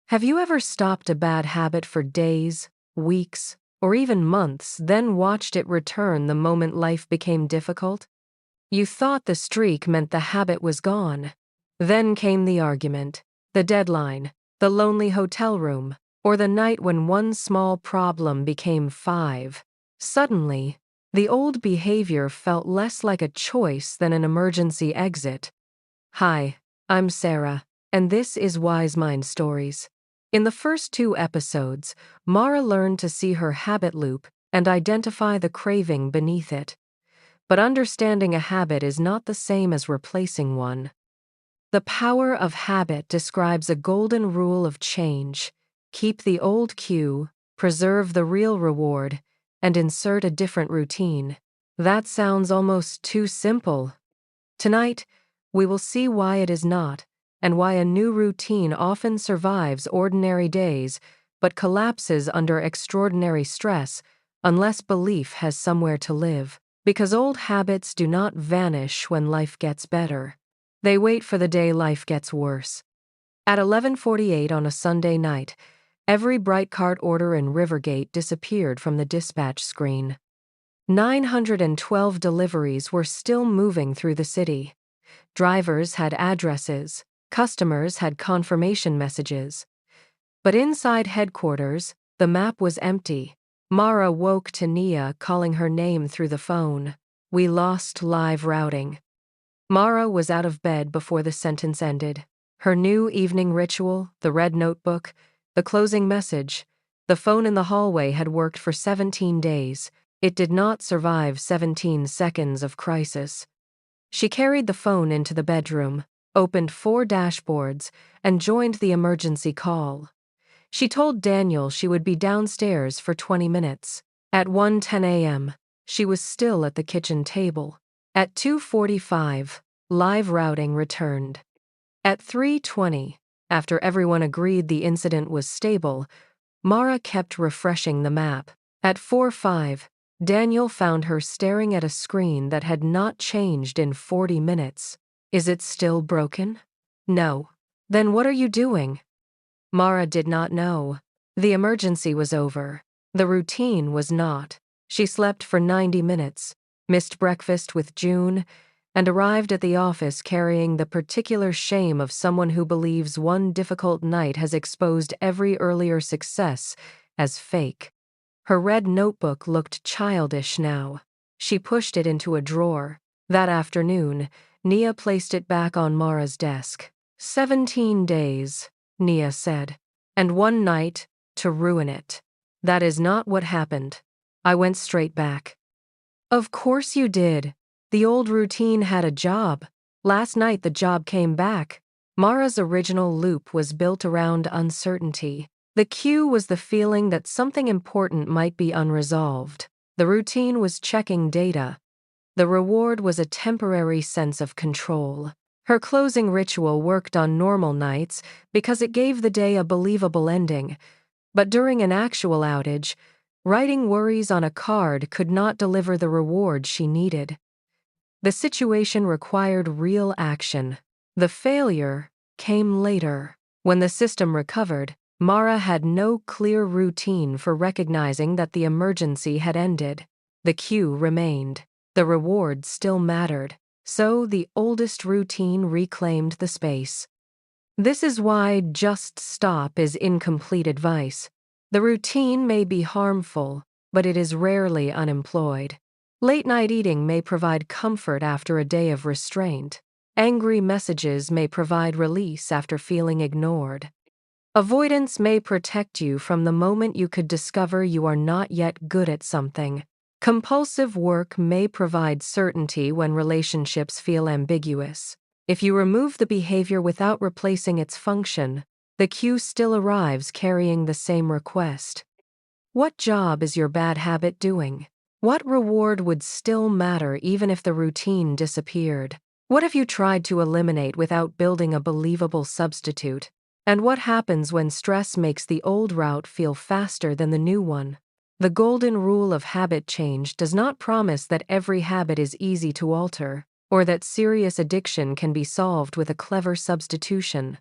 Have you ever stopped a bad habit for days, weeks, or even months, then watched it return the moment life became difficult? You thought the streak meant the habit was gone. Then came the argument, the deadline, the lonely hotel room, or the night when one small problem became five. Suddenly, the old behavior felt less like a choice than an emergency exit. Hi, I'm Sarah, and this is WiseMind Stories. In the first two episodes, Mara learned to see her habit loop and identify the craving beneath it. But understanding a habit is not the same as replacing one. The power of habit describes a golden rule of change: keep the old cue, preserve the real reward, and insert a different routine. That sounds almost too simple. Tonight, we will see why it is not, and why a new routine often survives ordinary days but collapses under extraordinary stress unless belief has somewhere to live. Because old habits do not vanish when life gets better. They wait for the day life gets worse. At 11:48 on a Sunday night, every BrightCart order in Rivergate disappeared from the dispatch screen. 912 deliveries were still moving through the city. Drivers had addresses, customers had confirmation messages. But inside headquarters, the map was empty. Mara woke to Nia calling her name through the phone. We lost live routing. Mara was out of bed before the sentence ended. Her new evening ritual, the red notebook, the closing message, the phone in the hallway had worked for 17 days. It did not survive 17 seconds of crisis. She carried the phone into the bedroom, opened 4 dashboards, and joined the emergency call. She told Daniel she would be downstairs for 20 minutes. At 1:10 a.m., she was still at the kitchen table. At 2:45, live routing returned. At 3:20, after everyone agreed the incident was stable, Mara kept refreshing the map. At 4:05, Daniel found her staring at a screen that had not changed in 40 minutes. Is it still broken? No. Then what are you doing? Mara did not know. The emergency was over. The routine was not. She slept for 90 minutes, missed breakfast with June, and arrived at the office carrying the particular shame of someone who believes one difficult night has exposed every earlier success as fake. Her red notebook looked childish now. She pushed it into a drawer. That afternoon, Nia placed it back on Mara's desk. 17 days, Nia said. And one night, to ruin it. That is not what happened. I went straight back. Of course you did. The old routine had a job. Last night the job came back. Mara's original loop was built around uncertainty. The cue was the feeling that something important might be unresolved. The routine was checking data. The reward was a temporary sense of control. Her closing ritual worked on normal nights because it gave the day a believable ending. But during an actual outage, writing worries on a card could not deliver the reward she needed. The situation required real action. The failure came later. When the system recovered, Mara had no clear routine for recognizing that the emergency had ended. The cue remained. The reward still mattered. So the oldest routine reclaimed the space. This is why just stop is incomplete advice. The routine may be harmful, but it is rarely unemployed. Late-night eating may provide comfort after a day of restraint. Angry messages may provide release after feeling ignored. Avoidance may protect you from the moment you could discover you are not yet good at something. Compulsive work may provide certainty when relationships feel ambiguous. If you remove the behavior without replacing its function, the cue still arrives carrying the same request. What job is your bad habit doing? What reward would still matter even if the routine disappeared? What have you tried to eliminate without building a believable substitute? And what happens when stress makes the old route feel faster than the new one? The golden rule of habit change does not promise that every habit is easy to alter, or that serious addiction can be solved with a clever substitution.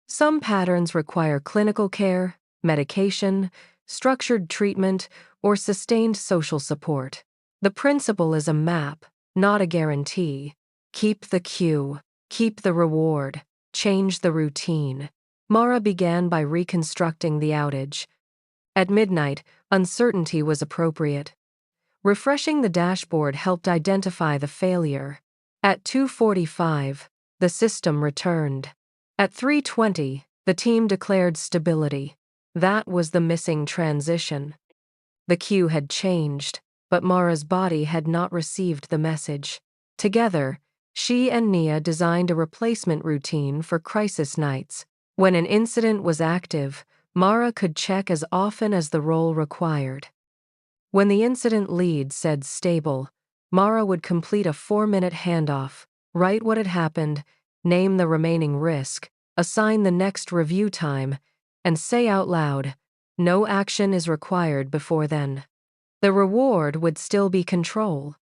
Some patterns require clinical care, medication, structured treatment, or sustained social support. The principle is a map, not a guarantee. Keep the cue, keep the reward, change the routine. Mara began by reconstructing the outage. At midnight, uncertainty was appropriate. Refreshing the dashboard helped identify the failure. At 2:45, the system returned. At 3:20, the team declared stability. That was the missing transition. The cue had changed, but Mara's body had not received the message. Together, she and Nia designed a replacement routine for crisis nights. When an incident was active, Mara could check as often as the role required. When the incident lead said stable, Mara would complete a 4-minute handoff, write what had happened, name the remaining risk, assign the next review time, and say out loud, "No action is required before then." The reward would still be control.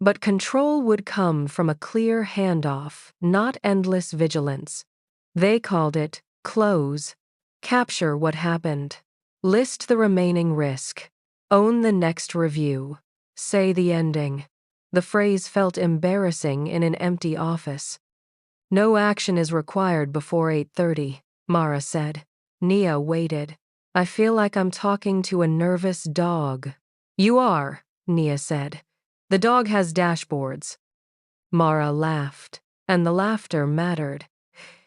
But control would come from a clear handoff, not endless vigilance. They called it close. Capture what happened. List the remaining risk. Own the next review. Say the ending. The phrase felt embarrassing in an empty office. "No action is required before 8:30, Mara said. Nia waited. "I feel like I'm talking to a nervous dog." "You are," Nia said. "The dog has dashboards." Mara laughed, and the laughter mattered.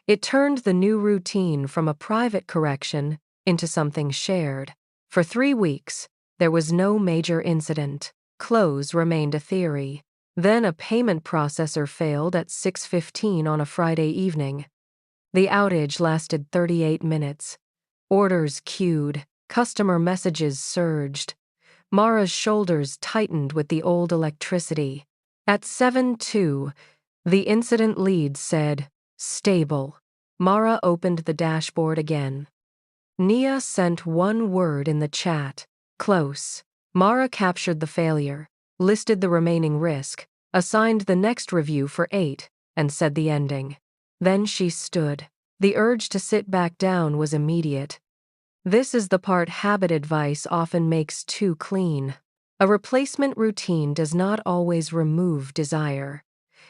It turned the new routine from a private correction into something shared. For 3 weeks, there was no major incident. Close remained a theory. Then a payment processor failed at 6:15 on a Friday evening. The outage lasted 38 minutes. Orders queued, customer messages surged. Mara's shoulders tightened with the old electricity. At 7:02, the incident lead said, "Stable." Mara opened the dashboard again. Nia sent one word in the chat, "Close." Mara captured the failure, listed the remaining risk, assigned the next review for 8, and said the ending. Then she stood. The urge to sit back down was immediate. This is the part habit advice often makes too clean. A replacement routine does not always remove desire.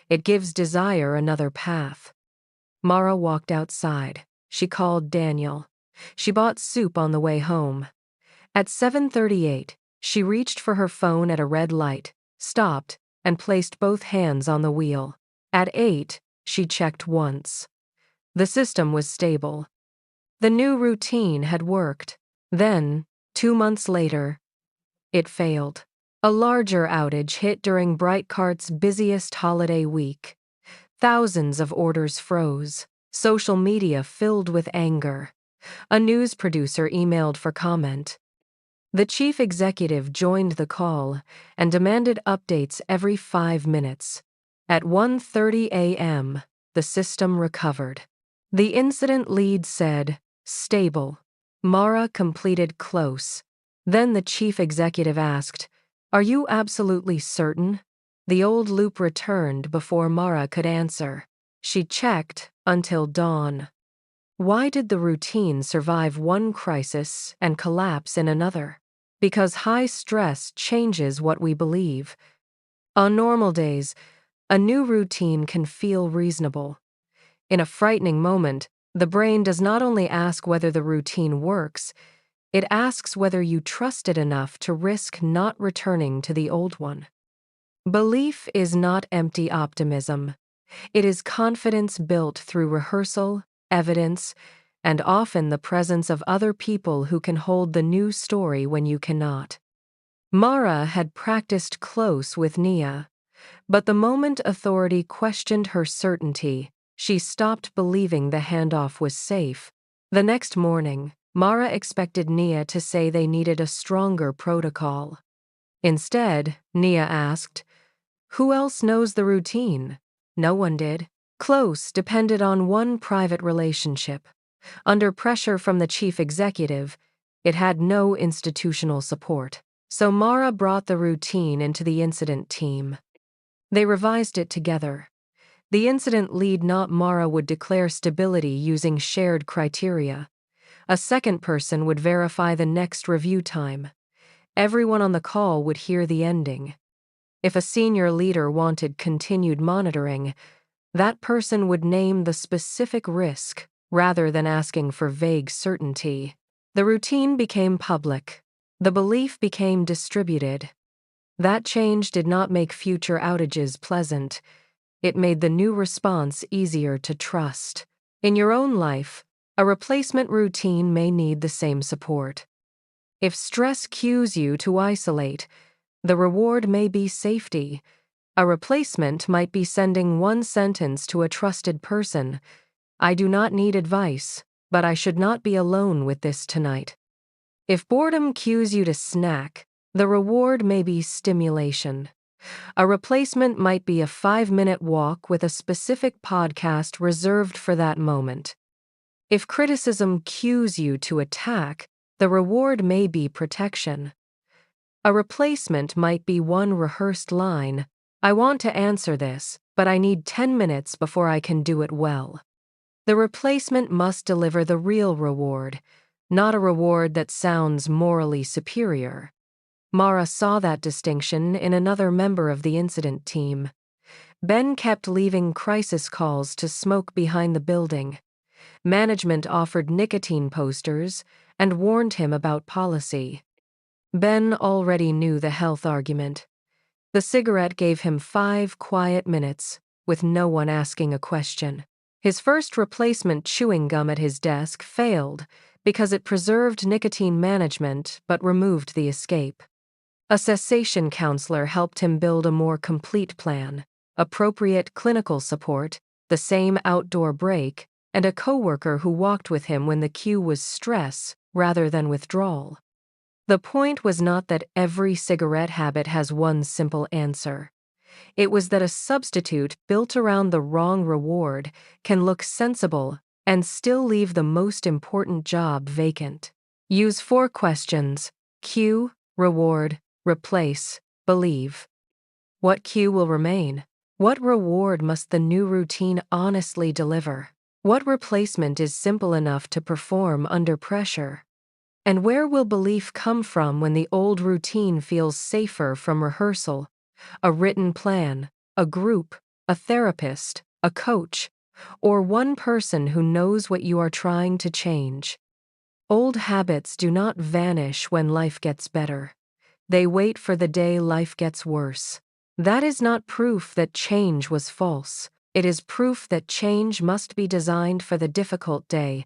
It gives desire another path. Mara walked outside. She called Daniel. She bought soup on the way home. At 7:38, she reached for her phone at a red light, stopped, and placed both hands on the wheel. At 8, she checked once. The system was stable. The new routine had worked. Then, 2 months later, it failed. A larger outage hit during BrightCart's busiest holiday week. Thousands of orders froze. Social media filled with anger. A news producer emailed for comment. The chief executive joined the call and demanded updates every 5 minutes. At 1:30 a.m., the system recovered. The incident lead said, "Stable." Mara completed close. Then the chief executive asked, "Are you absolutely certain?" The old loop returned before Mara could answer. She checked until dawn. Why did the routine survive one crisis and collapse in another? Because high stress changes what we believe. On normal days, a new routine can feel reasonable. In a frightening moment, the brain does not only ask whether the routine works, it asks whether you trust it enough to risk not returning to the old one. Belief is not empty optimism. It is confidence built through rehearsal, evidence, and often the presence of other people who can hold the new story when you cannot. Mara had practiced close with Nia, but the moment authority questioned her certainty, she stopped believing the handoff was safe. The next morning, Mara expected Nia to say they needed a stronger protocol. Instead, Nia asked, "Who else knows the routine?" No one did. Close depended on one private relationship. Under pressure from the chief executive, it had no institutional support. So Mara brought the routine into the incident team. They revised it together. The incident lead, not Mara, would declare stability using shared criteria. A second person would verify the next review time. Everyone on the call would hear the ending. If a senior leader wanted continued monitoring, that person would name the specific risk rather than asking for vague certainty. The routine became public. The belief became distributed. That change did not make future outages pleasant. It made the new response easier to trust. In your own life, a replacement routine may need the same support. If stress cues you to isolate, the reward may be safety. A replacement might be sending one sentence to a trusted person: "I do not need advice, but I should not be alone with this tonight." If boredom cues you to snack, the reward may be stimulation. A replacement might be a 5-minute walk with a specific podcast reserved for that moment. If criticism cues you to attack, the reward may be protection. A replacement might be one rehearsed line: "I want to answer this, but I need 10 minutes before I can do it well." The replacement must deliver the real reward, not a reward that sounds morally superior. Mara saw that distinction in another member of the incident team. Ben kept leaving crisis calls to smoke behind the building. Management offered nicotine posters and warned him about policy. Ben already knew the health argument. The cigarette gave him 5 quiet minutes, with no one asking a question. His first replacement chewing gum at his desk failed because it preserved nicotine management but removed the escape. A cessation counselor helped him build a more complete plan: appropriate clinical support, the same outdoor break, and a coworker who walked with him when the cue was stress rather than withdrawal. The point was not that every cigarette habit has one simple answer. It was that a substitute built around the wrong reward can look sensible and still leave the most important job vacant. Use 4 questions: cue, reward, replace, believe. What cue will remain? What reward must the new routine honestly deliver? What replacement is simple enough to perform under pressure? And where will belief come from when the old routine feels safer from rehearsal, a written plan, a group, a therapist, a coach, or one person who knows what you are trying to change? Old habits do not vanish when life gets better. They wait for the day life gets worse. That is not proof that change was false. It is proof that change must be designed for the difficult day,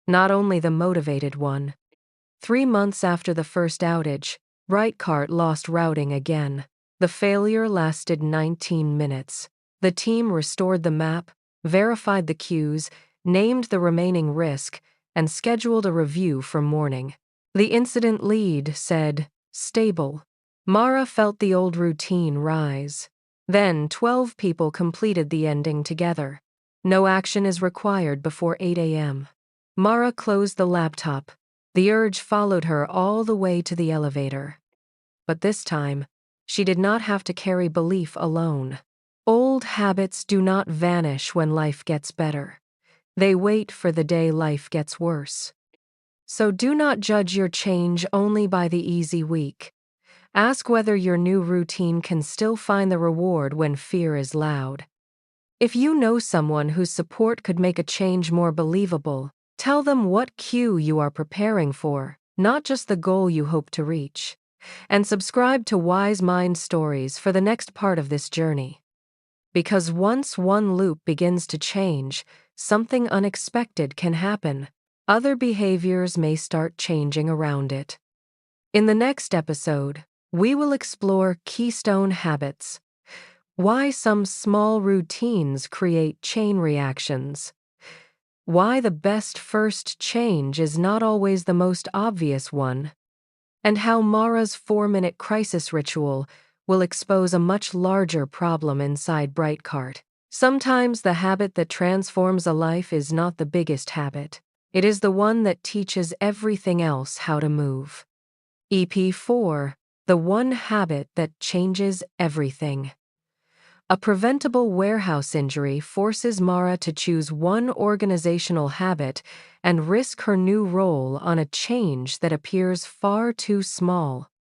not only the motivated one. 3 months after the first outage, BrightCart lost routing again. The failure lasted 19 minutes. The team restored the map, verified the cues, named the remaining risk, and scheduled a review for morning. The incident lead said, "Stable." Mara felt the old routine rise. Then 12 people completed the ending together. No action is required before 8 a.m. Mara closed the laptop. The urge followed her all the way to the elevator. But this time, she did not have to carry belief alone. Old habits do not vanish when life gets better. They wait for the day life gets worse. So do not judge your change only by the easy week. Ask whether your new routine can still find the reward when fear is loud. If you know someone whose support could make a change more believable, tell them what cue you are preparing for, not just the goal you hope to reach. And subscribe to WiseMind Stories for the next part of this journey. Because once one loop begins to change, something unexpected can happen. Other behaviors may start changing around it. In the next episode, we will explore keystone habits, why some small routines create chain reactions, why the best first change is not always the most obvious one, and how Mara's 4-minute crisis ritual will expose a much larger problem inside BrightCart. Sometimes the habit that transforms a life is not the biggest habit. It is the one that teaches everything else how to move. EP 4, the one habit that changes everything. A preventable warehouse injury forces Mara to choose one organizational habit and risk her new role on a change that appears far too small.